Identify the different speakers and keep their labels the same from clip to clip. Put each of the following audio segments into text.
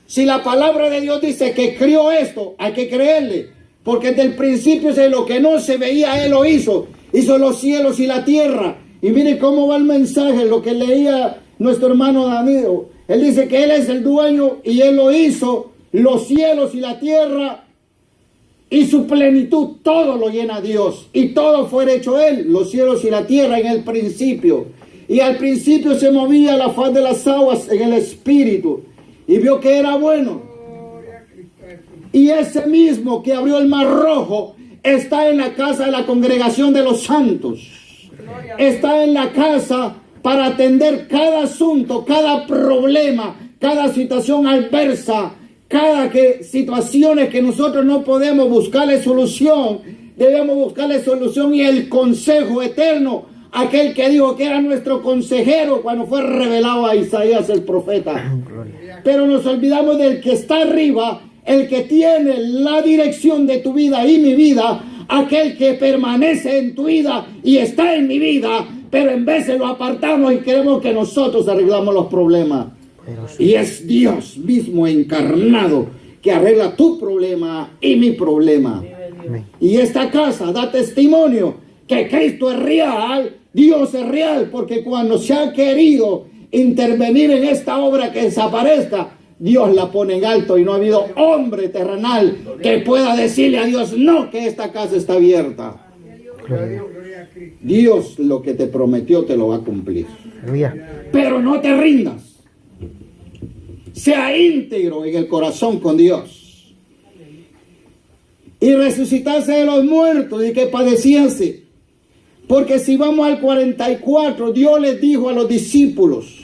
Speaker 1: Si la palabra de Dios dice que crió esto, hay que creerle. Porque desde el principio de lo que no se veía, Él lo hizo. Hizo los cielos y la tierra. Y mire cómo va el mensaje, lo que leía nuestro hermano Danilo. Él dice que Él es el dueño y Él lo hizo, los cielos y la tierra y su plenitud, todo lo llena Dios. Y todo fue hecho Él, los cielos y la tierra en el principio. Y al principio se movía la faz de las aguas en el Espíritu. Y vio que era bueno. Y ese mismo que abrió el mar rojo está en la casa de la congregación de los santos. Está en la casa para atender cada asunto, cada problema, cada situación adversa, cada situaciones que nosotros no podemos buscarle solución. Debemos buscarle solución y el consejo eterno, aquel que dijo que era nuestro consejero cuando fue revelado a Isaías el profeta. Pero nos olvidamos del que está arriba, el que tiene la dirección de tu vida y mi vida, aquel que permanece en tu vida y está en mi vida, pero en veces lo apartamos y queremos que nosotros arreglamos los problemas. Y es Dios mismo encarnado que arregla tu problema y mi problema. Y esta casa da testimonio que Cristo es real, Dios es real, porque cuando se ha querido intervenir en esta obra que desaparezca, Dios la pone en alto y no ha habido hombre terrenal que pueda decirle a Dios no, que esta casa está abierta. Dios lo que te prometió te lo va a cumplir. Pero no te rindas. Sea íntegro en el corazón con Dios. Y resucitarse de los muertos y que padeciese. Porque si vamos al 44, Dios les dijo a los discípulos,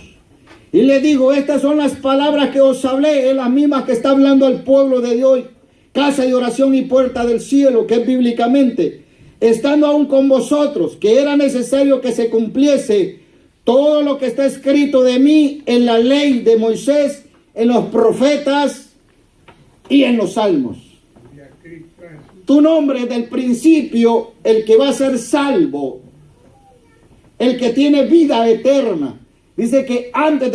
Speaker 1: y les digo, estas son las palabras que os hablé, es las mismas que está hablando al pueblo de Dios, casa de oración y puerta del cielo, que es bíblicamente, estando aún con vosotros, que era necesario que se cumpliese todo lo que está escrito de mí en la ley de Moisés, en los profetas y en los salmos. Tu nombre del principio, el que va a ser salvo, el que tiene vida eterna. Dice que antes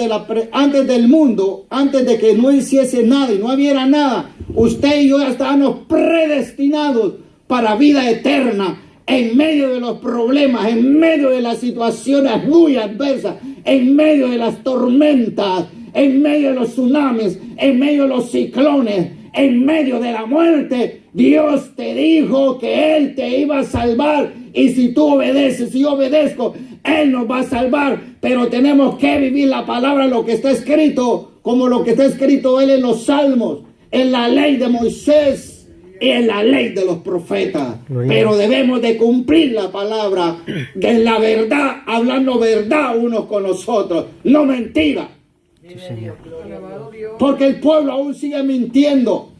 Speaker 1: del mundo, antes de que no hiciese nada y no hubiera nada, usted y yo ya estábamos predestinados para vida eterna, en medio de los problemas, en medio de las situaciones muy adversas, en medio de las tormentas, en medio de los tsunamis, en medio de los ciclones, en medio de la muerte. Dios te dijo que Él te iba a salvar, y si tú obedeces, si yo obedezco, Él nos va a salvar. Pero tenemos que vivir la palabra, lo que está escrito, como lo que está escrito Él en los salmos, en la ley de Moisés y en la ley de los profetas. Pero debemos de cumplir la palabra de la verdad, hablando verdad unos con los otros, no mentira.
Speaker 2: Sí, Señor.
Speaker 1: Porque el pueblo aún sigue mintiendo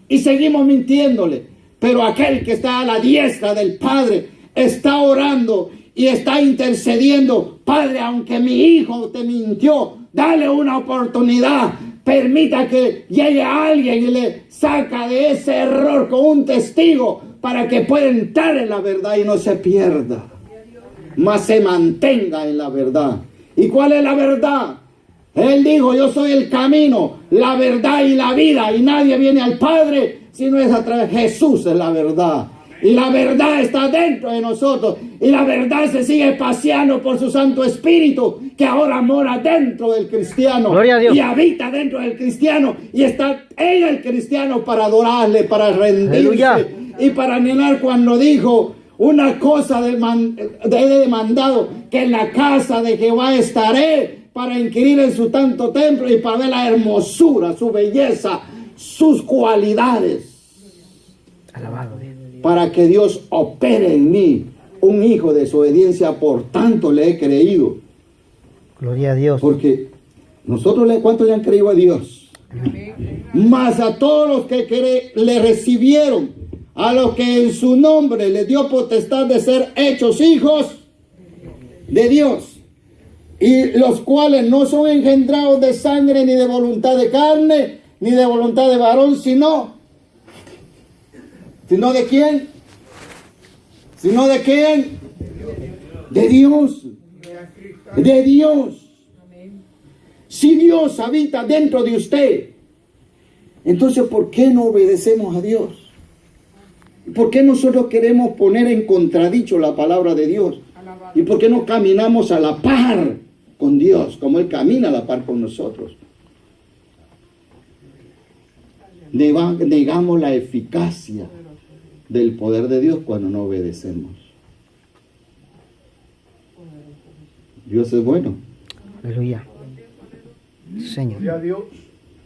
Speaker 1: y seguimos mintiéndole. Pero aquel que está a la diestra del Padre está orando y está intercediendo. Padre, aunque mi hijo te mintió, dale una oportunidad. Permita que llegue alguien y le saca de ese error con un testigo para que pueda entrar en la verdad y no se pierda, mas se mantenga en la verdad. ¿Y cuál es la verdad? Él dijo, yo soy el camino, la verdad y la vida, y nadie viene al Padre si no es a través de Jesús, es la verdad. Y la verdad está dentro de nosotros, y la verdad se sigue paseando por su Santo Espíritu, que ahora mora dentro del cristiano.
Speaker 2: Gloria a Dios.
Speaker 1: Y habita dentro del cristiano, y está en el cristiano para adorarle, para rendirse.
Speaker 2: Aleluya.
Speaker 1: Y para anhelar cuando dijo, una cosa he demandado, que en la casa de Jehová estaré, para inquirir en su santo templo y para ver la hermosura, su belleza, sus cualidades.
Speaker 2: Alabado Dios.
Speaker 1: Para que Dios opere en mí, un hijo de su obediencia, por tanto le he creído.
Speaker 2: Gloria a Dios.
Speaker 1: Porque nosotros, ¿cuántos le han creído a Dios? Mas a todos los que le recibieron, a los que en su nombre le dio potestad de ser hechos hijos de Dios, y los cuales no son engendrados de sangre, ni de voluntad de carne, ni de voluntad de varón, sino ¿de quién? ¿Sino de quién? De Dios. De Dios. Si Dios habita dentro de usted, Entonces, ¿por qué no obedecemos a Dios? ¿Por qué nosotros queremos poner en contradicho la palabra de Dios? ¿Y por qué no caminamos a la par con Dios, como Él camina a la par con nosotros? Negamos la eficacia del poder de Dios cuando no obedecemos. Dios es bueno.
Speaker 2: Aleluya. Señor.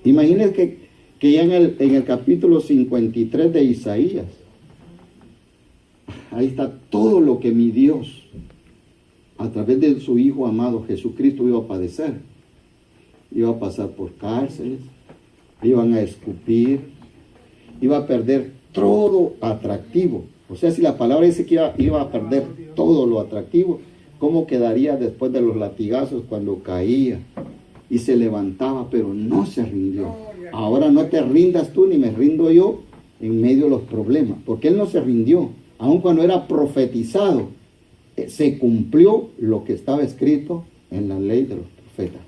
Speaker 1: Imagínense que ya en el capítulo 53 de Isaías, ahí está todo lo que mi Dios, a través de su Hijo amado Jesucristo, iba a padecer. Iba a pasar por cárceles, iban a escupir, iba a perder todo atractivo. O sea, si la palabra dice que iba a perder todo lo atractivo, ¿cómo quedaría después de los latigazos cuando caía y se levantaba, pero no se rindió? Ahora no te rindas tú ni me rindo yo en medio de los problemas, porque Él no se rindió. Aun cuando era profetizado, se cumplió lo que estaba escrito en la ley de los profetas.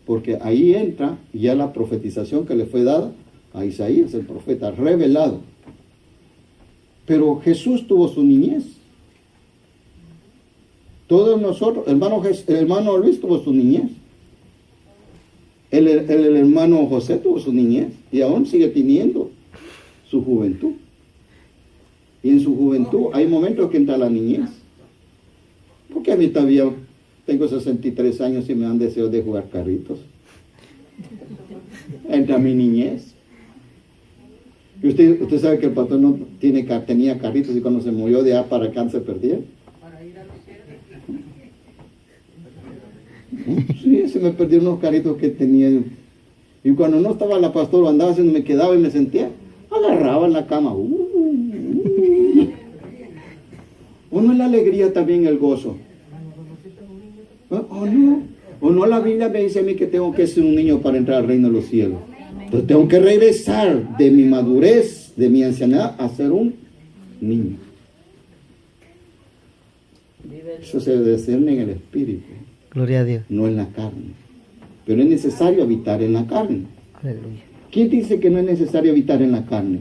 Speaker 1: Porque ahí entra ya la profetización que le fue dada a Isaías, el profeta, revelado. Pero Jesús tuvo su niñez. Todos nosotros, el hermano Luis tuvo su niñez. El hermano José tuvo su niñez y aún sigue teniendo su juventud. Y en su juventud hay momentos que entra la niñez. Porque a mí todavía tengo 63 años y me dan deseos de jugar carritos. Entra mi niñez. Y usted sabe que el pastor no tenía carritos y cuando se murió de A para acá se perdía. Sí, se me perdieron unos carritos que tenía. Y cuando no estaba la pastora, andaba haciendo, me quedaba y me sentía, agarraba en la cama. Uno es la alegría también, el gozo. O no, la Biblia me dice a mí que tengo que ser un niño para entrar al reino de los cielos. Entonces tengo que regresar de mi madurez, de mi ancianidad, a ser un niño. Eso se discierne en el espíritu.
Speaker 2: Gloria a Dios.
Speaker 1: No en la carne. Pero es necesario habitar en la carne.
Speaker 2: Aleluya.
Speaker 1: ¿Quién dice que no es necesario habitar en la carne?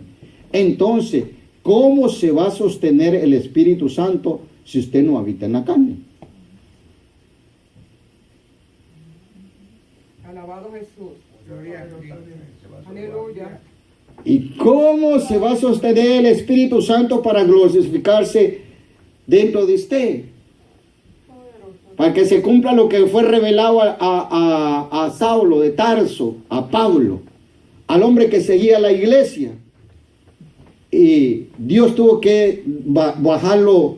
Speaker 1: Entonces, ¿cómo se va a sostener el Espíritu Santo si usted no habita en la carne?
Speaker 3: Alabado Jesús. Aleluya.
Speaker 1: ¿Y cómo se va a sostener el Espíritu Santo para glorificarse dentro de usted? Para que se cumpla lo que fue revelado a Saulo de Tarso, a Pablo, al hombre que seguía la iglesia. Y Dios tuvo que bajarlo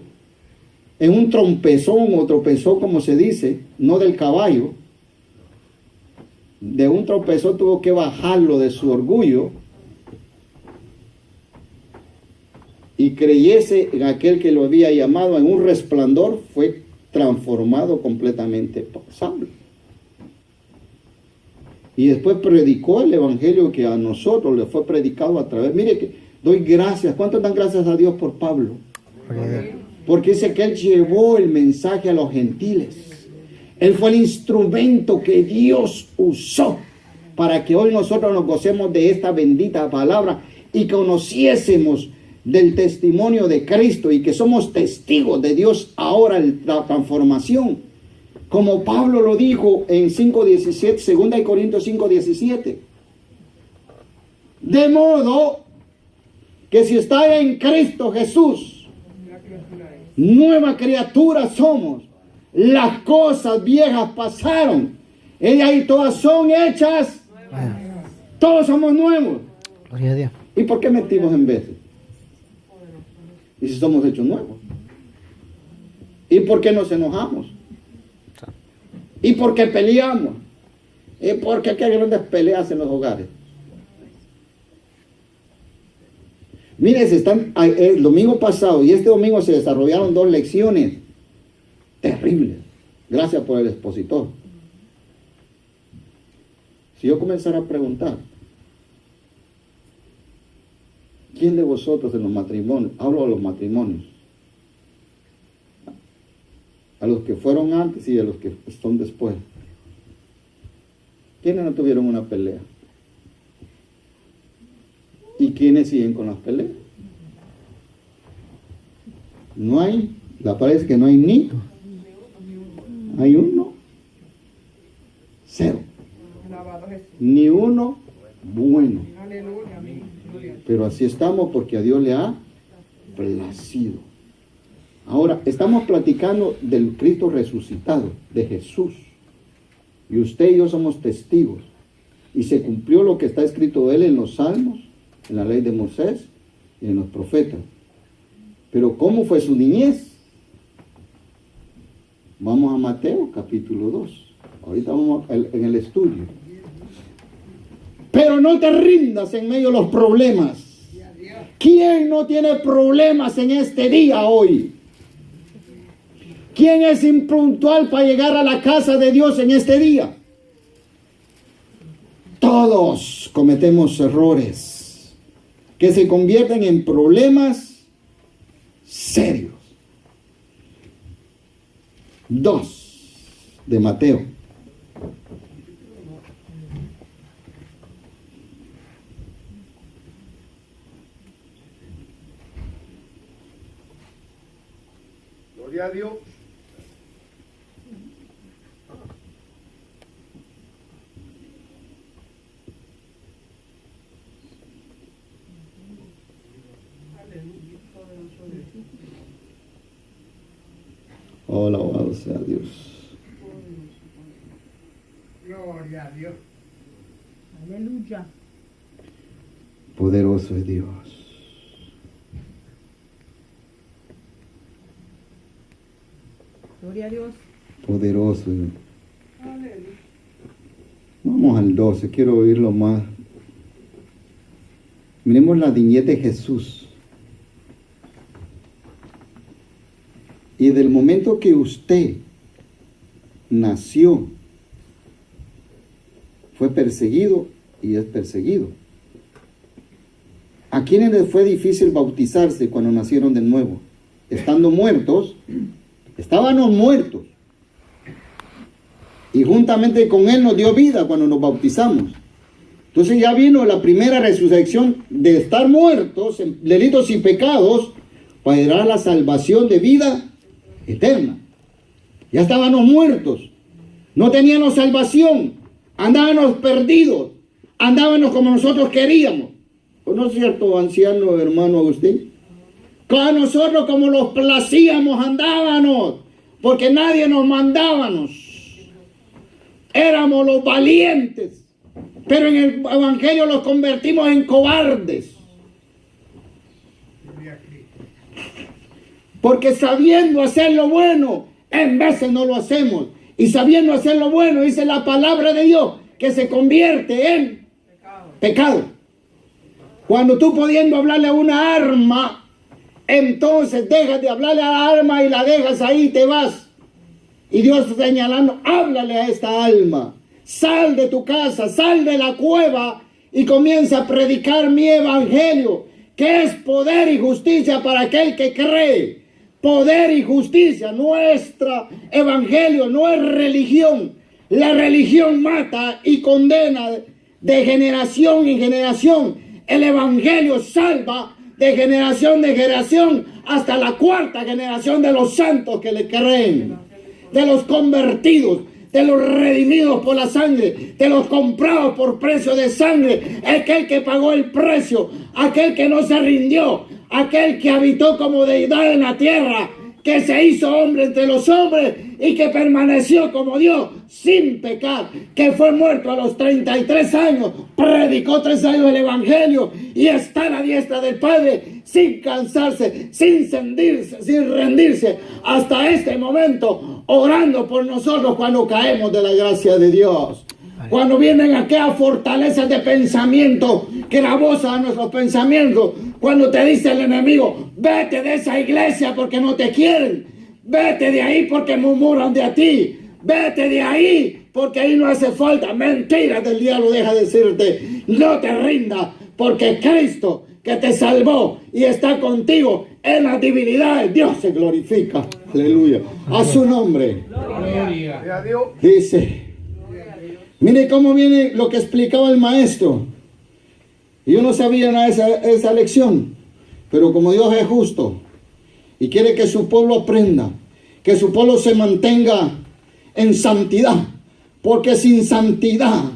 Speaker 1: en un trompezón, o tropezó como se dice, no del caballo. De un tropezón tuvo que bajarlo de su orgullo y creyese en aquel que lo había llamado. En un resplandor fue transformado completamente por Saulo. Y después predicó el evangelio que a nosotros le fue predicado a través. Mire que doy gracias. ¿Cuántos dan gracias a Dios por Pablo? Porque dice que él llevó el mensaje a los gentiles. Él fue el instrumento que Dios usó para que hoy nosotros nos gocemos de esta bendita palabra y conociésemos del testimonio de Cristo y que somos testigos de Dios ahora en la transformación. Como Pablo lo dijo en 5:17, 2 Corintios 5:17. De modo que si está en Cristo Jesús, nueva criatura somos. Las cosas viejas pasaron. Ellas y todas son hechas. Todos somos nuevos.
Speaker 2: Gloria a Dios.
Speaker 1: ¿Y por qué mentimos en veces? ¿Y si somos hechos nuevos? ¿Y por qué nos enojamos? ¿Y por qué peleamos? ¿Y por qué hay grandes peleas en los hogares? Miren, el domingo pasado y este domingo se desarrollaron 2 lecciones terribles. Gracias por el expositor. Si yo comenzara a preguntar, ¿quién de vosotros en los matrimonios, hablo de los matrimonios, a los que fueron antes y a los que son después, quiénes no tuvieron una pelea? ¿Y quiénes siguen con las peleas? No hay, la parece que no hay ni. Hay uno. Cero. Ni uno bueno. Pero así estamos porque a Dios le ha placido. Ahora, estamos platicando del Cristo resucitado, de Jesús. Y usted y yo somos testigos. Y se cumplió lo que está escrito de él en los Salmos, en la ley de Moisés y en los profetas. Pero ¿cómo fue su niñez? Vamos a Mateo capítulo 2. Ahorita vamos en el estudio. Pero no te rindas en medio de los problemas. ¿Quién no tiene problemas en este día hoy? ¿Quién es impuntual para llegar a la casa de Dios en este día? Todos cometemos errores que se convierten en problemas serios. 2 de Mateo.
Speaker 3: Gloria a Dios.
Speaker 1: Oh, alabado sea Dios.
Speaker 3: Gloria a Dios.
Speaker 4: Aleluya.
Speaker 1: Poderoso es Dios.
Speaker 4: Gloria a Dios.
Speaker 1: Poderoso es Dios. Vamos al 12, quiero oírlo más. Miremos la niñez de Jesús. Y del momento que usted nació, fue perseguido y es perseguido. ¿A quiénes les fue difícil bautizarse cuando nacieron de nuevo? Estando muertos, estábamos muertos. Y juntamente con Él nos dio vida cuando nos bautizamos. Entonces ya vino la primera resurrección de estar muertos en delitos y pecados para dar la salvación de vida eterna. Ya estábamos muertos, no teníamos salvación, andábamos perdidos, andábamos como nosotros queríamos. ¿No es cierto, anciano hermano Agustín? Con nosotros como los placíamos andábamos, porque nadie nos mandábamos. Éramos los valientes, pero en el evangelio los convertimos en cobardes. Porque sabiendo hacer lo bueno, en veces no lo hacemos. Y sabiendo hacer lo bueno, dice la palabra de Dios, que se convierte en pecado. Cuando tú pudiendo hablarle a una arma, entonces dejas de hablarle a la arma y la dejas ahí y te vas. Y Dios señalando, háblale a esta alma. Sal de tu casa, sal de la cueva y comienza a predicar mi evangelio, que es poder y justicia para aquel que cree. Poder y justicia. Nuestro evangelio no es religión. La religión mata y condena de generación en generación. El evangelio salva de generación hasta la 4ª generación de los santos que le creen, de los convertidos, de los redimidos por la sangre, de los comprados por precio de sangre, aquel que pagó el precio, aquel que no se rindió, aquel que habitó como deidad en la tierra, que se hizo hombre entre los hombres y que permaneció como Dios sin pecar, que fue muerto a los 33 años, predicó 3 años el evangelio y está a la diestra del Padre sin cansarse, sin rendirse hasta este momento, orando por nosotros cuando caemos de la gracia de Dios. Cuando vienen aquellas fortalezas de pensamiento que rebosan nuestros pensamientos, cuando te dice el enemigo, vete de esa iglesia porque no te quieren, vete de ahí porque murmuran de ti, vete de ahí porque ahí no hace falta. Mentiras del diablo, deja de decirte, no te rindas, porque Cristo que te salvó y está contigo en las divinidades, Dios se glorifica. Aleluya. A su nombre.
Speaker 3: Gloria a Dios.
Speaker 1: Dice, mire cómo viene lo que explicaba el maestro. Y yo no sabía nada de esa lección. Pero como Dios es justo y quiere que su pueblo aprenda, que su pueblo se mantenga en santidad, porque sin santidad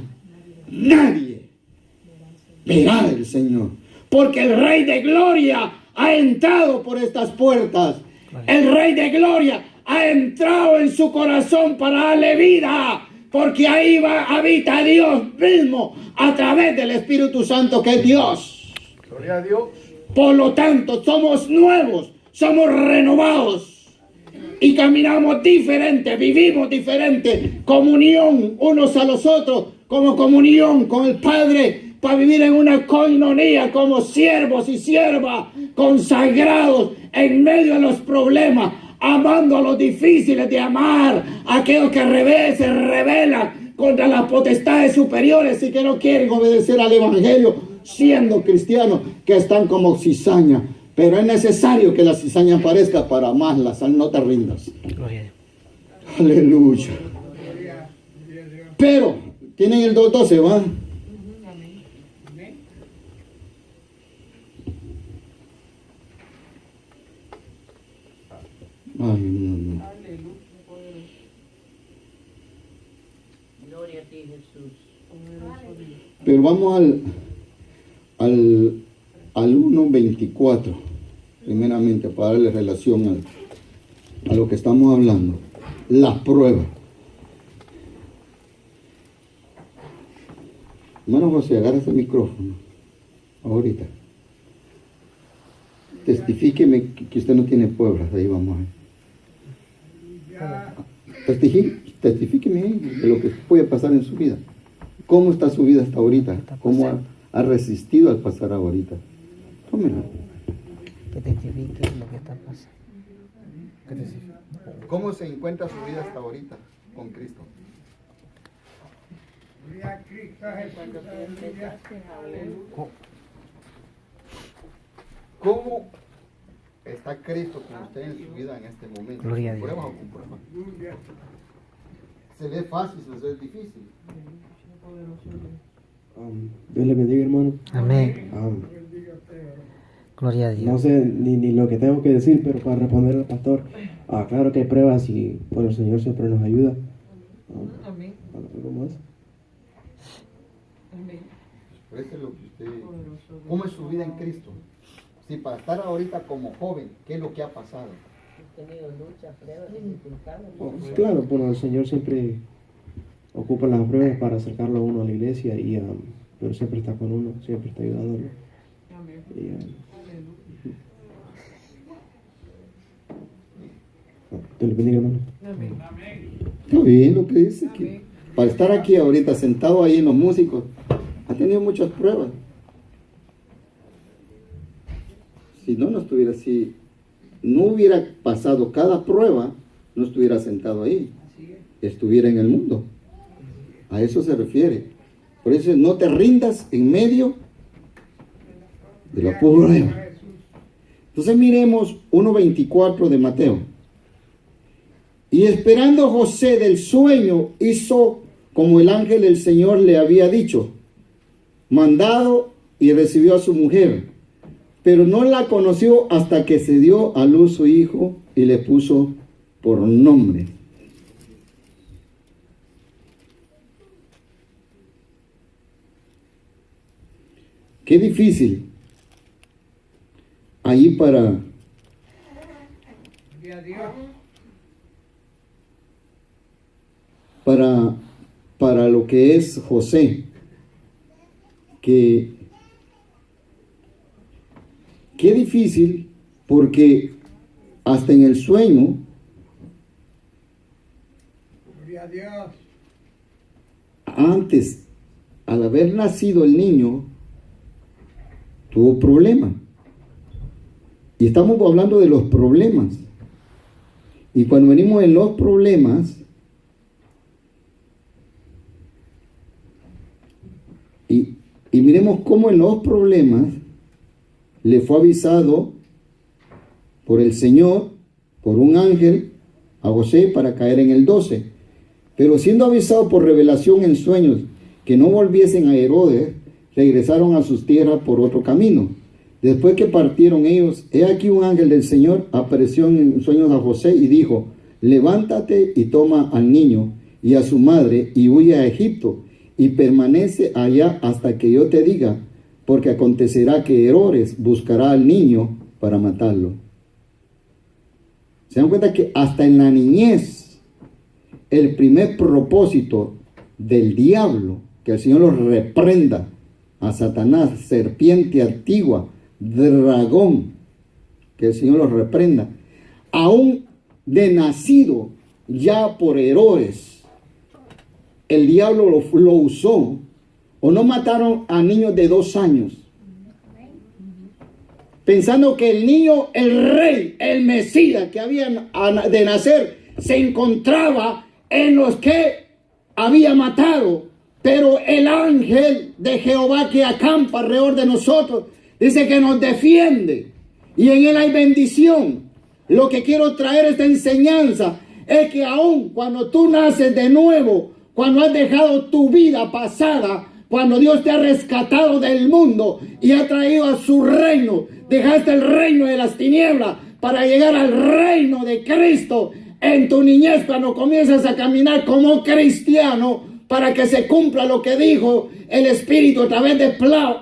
Speaker 1: nadie verá al Señor. Porque el Rey de Gloria ha entrado por estas puertas. El Rey de Gloria ha entrado en su corazón para darle vida. Porque ahí habita Dios mismo a través del Espíritu Santo, que es Dios.
Speaker 3: Gloria a Dios.
Speaker 1: Por lo tanto, somos nuevos, somos renovados y caminamos diferente, vivimos diferente. Comunión unos a los otros, como comunión con el Padre, para vivir en una coinonía como siervos y siervas consagrados en medio de los problemas, amando a los difíciles de amar, a aquellos que se rebelan contra las potestades superiores y que no quieren obedecer al Evangelio, siendo cristianos, que están como cizaña. Pero es necesario que la cizaña aparezca para amarla. No te rindas.
Speaker 2: Gloria a Dios.
Speaker 1: Aleluya. Pero, tienen el 2:12, ¿va? Ay, no.
Speaker 5: Gloria a ti, Jesús.
Speaker 1: Pero vamos al 1:24, primeramente, para darle relación a lo que estamos hablando. La prueba. Hermano José, agarra ese micrófono. Ahorita. Testifíqueme que usted no tiene pruebas. Ahí vamos a ver. Testifíqueme de lo que puede pasar en su vida. ¿Cómo está su vida hasta ahorita? ¿Cómo ha resistido al pasar ahorita? Tómelo.
Speaker 2: Que testifique lo que está pasando.
Speaker 1: ¿Cómo se encuentra su vida hasta ahorita con Cristo?
Speaker 3: Gloria a Cristo Jesús. Aleluya.
Speaker 1: ¿Cómo está Cristo con usted en su vida en este momento?
Speaker 2: Gloria a Dios.
Speaker 1: ¿Prueba o con prueba? ¿Se ve fácil, se ve difícil?
Speaker 6: Dios le bendiga, hermano.
Speaker 2: Amén. Gloria a
Speaker 6: No
Speaker 2: Dios.
Speaker 6: sé ni lo que tengo que decir, pero para responder al pastor, claro que hay pruebas y pues el Señor siempre nos ayuda.
Speaker 5: Amén.
Speaker 6: ¿Algo más?
Speaker 5: Amén.
Speaker 1: Exprese lo que usted... ¿Cómo es su vida en Cristo? Sí, para estar ahorita como joven, ¿qué es lo que ha pasado?
Speaker 5: He tenido luchas, pruebas, dificultades.
Speaker 6: Pues, claro, bueno, el Señor siempre ocupa las pruebas para acercarlo a uno a la iglesia, pero siempre está con uno, siempre está ayudándolo.
Speaker 5: Amén.
Speaker 6: Dios le bendiga, hermano.
Speaker 5: Amén.
Speaker 1: Está bien lo que dice. Que para estar aquí ahorita sentado ahí en los músicos, ha tenido muchas pruebas. Si no estuviera así, no hubiera pasado cada prueba, no estuviera sentado ahí, estuviera en el mundo. A eso se refiere. Por eso no te rindas en medio de la prueba. Entonces miremos 1:24 de Mateo. Y esperando José del sueño, hizo como el ángel del Señor le había dicho, mandado, y recibió a su mujer. Pero no la conoció hasta que se dio a luz su hijo y le puso por nombre. Qué difícil ahí para
Speaker 3: Gloria a Dios.
Speaker 1: para lo que es José, que qué difícil, porque hasta en el sueño,
Speaker 3: Gloria a Dios.
Speaker 1: antes, al haber nacido el niño, tuvo problemas. Y estamos hablando de los problemas. Y cuando venimos en los problemas, y miremos cómo en los problemas le fue avisado por el Señor, por un ángel, a José para caer en el 12. Pero siendo avisado por revelación en sueños que no volviesen a Herodes, regresaron a sus tierras por otro camino. Después que partieron ellos, he aquí un ángel del Señor apareció en sueños a José y dijo: levántate y toma al niño y a su madre y huye a Egipto y permanece allá hasta que yo te diga, porque acontecerá que Herodes buscará al niño para matarlo. Se dan cuenta que hasta en la niñez, el primer propósito del diablo, que el Señor los reprenda a Satanás, serpiente antigua, dragón, que el Señor los reprenda, aún de nacido ya por Herodes, el diablo lo usó. O no mataron a niños de 2 años, pensando que el niño, el rey, el Mesías que había de nacer, se encontraba en los que había matado. Pero el ángel de Jehová que acampa alrededor de nosotros, dice que nos defiende. Y en él hay bendición. Lo que quiero traer esta enseñanza es que aun cuando tú naces de nuevo, cuando has dejado tu vida pasada, cuando Dios te ha rescatado del mundo y ha traído a su reino, dejaste el reino de las tinieblas para llegar al reino de Cristo. En tu niñez, cuando comienzas a caminar como cristiano, para que se cumpla lo que dijo el Espíritu a través de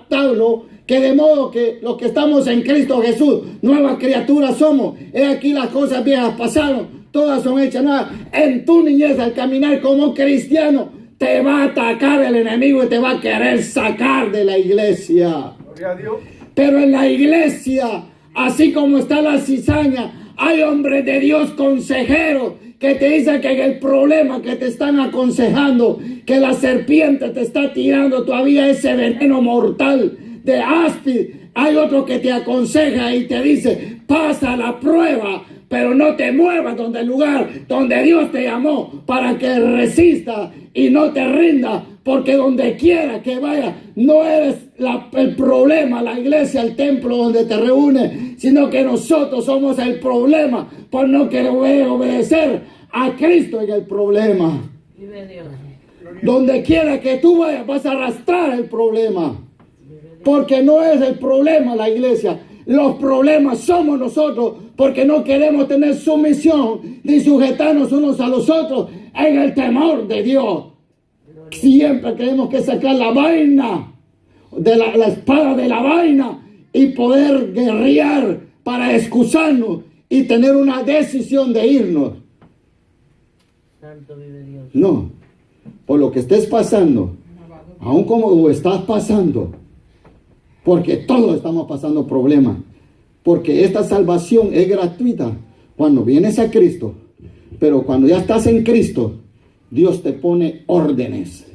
Speaker 1: Pablo, que de modo que los que estamos en Cristo Jesús, nuevas criaturas somos. He aquí las cosas viejas pasaron, todas son hechas nuevas. En tu niñez, al caminar como cristiano, te va a atacar el enemigo y te va a querer sacar de la iglesia.
Speaker 3: Gloria a Dios.
Speaker 1: Pero en la iglesia, así como está la cizaña, hay hombres de Dios consejeros que te dicen que en el problema que te están aconsejando, que la serpiente te está tirando todavía ese veneno mortal de áspid. Hay otro que te aconseja y te dice: pasa la prueba, pero no te muevas donde el lugar donde Dios te llamó, para que resista y no te rinda, porque donde quiera que vaya, no eres el problema, la iglesia, el templo donde te reúnes, sino que nosotros somos el problema por no querer obedecer a Cristo en el problema.
Speaker 5: Vive Dios.
Speaker 1: Donde quiera que tú vayas, vas a arrastrar el problema, porque no es el problema la iglesia. Los problemas somos nosotros, porque no queremos tener sumisión ni sujetarnos unos a los otros en el temor de Dios. Siempre tenemos que sacar la vaina, de la espada de la vaina, y poder guerrear para excusarnos y tener una decisión de irnos.
Speaker 5: Santo vive Dios.
Speaker 1: No, por lo que estés pasando, aun como lo estás pasando, porque todos estamos pasando problemas, porque esta salvación es gratuita cuando vienes a Cristo, pero cuando ya estás en Cristo, Dios te pone órdenes.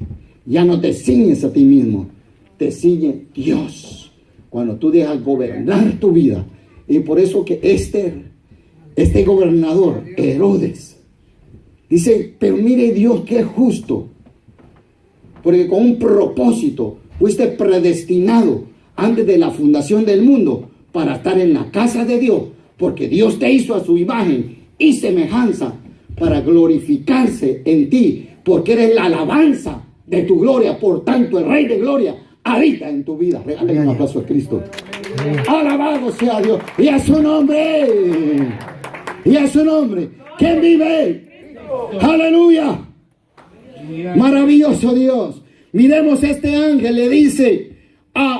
Speaker 1: Ya no te ciñes a ti mismo, te ciñe Dios cuando tú dejas gobernar tu vida. Y por eso que este gobernador, Herodes, dice: pero mire Dios que es justo, porque con un propósito fuiste predestinado antes de la fundación del mundo para estar en la casa de Dios, porque Dios te hizo a su imagen y semejanza para glorificarse en ti, porque eres la alabanza de tu gloria. Por tanto, el Rey de Gloria habita en tu vida. Regalen un aplauso a Cristo. Alabado sea Dios. Y a su nombre. Y a su nombre. ¿Quién vive? Aleluya. Maravilloso Dios. Miremos, este ángel le dice a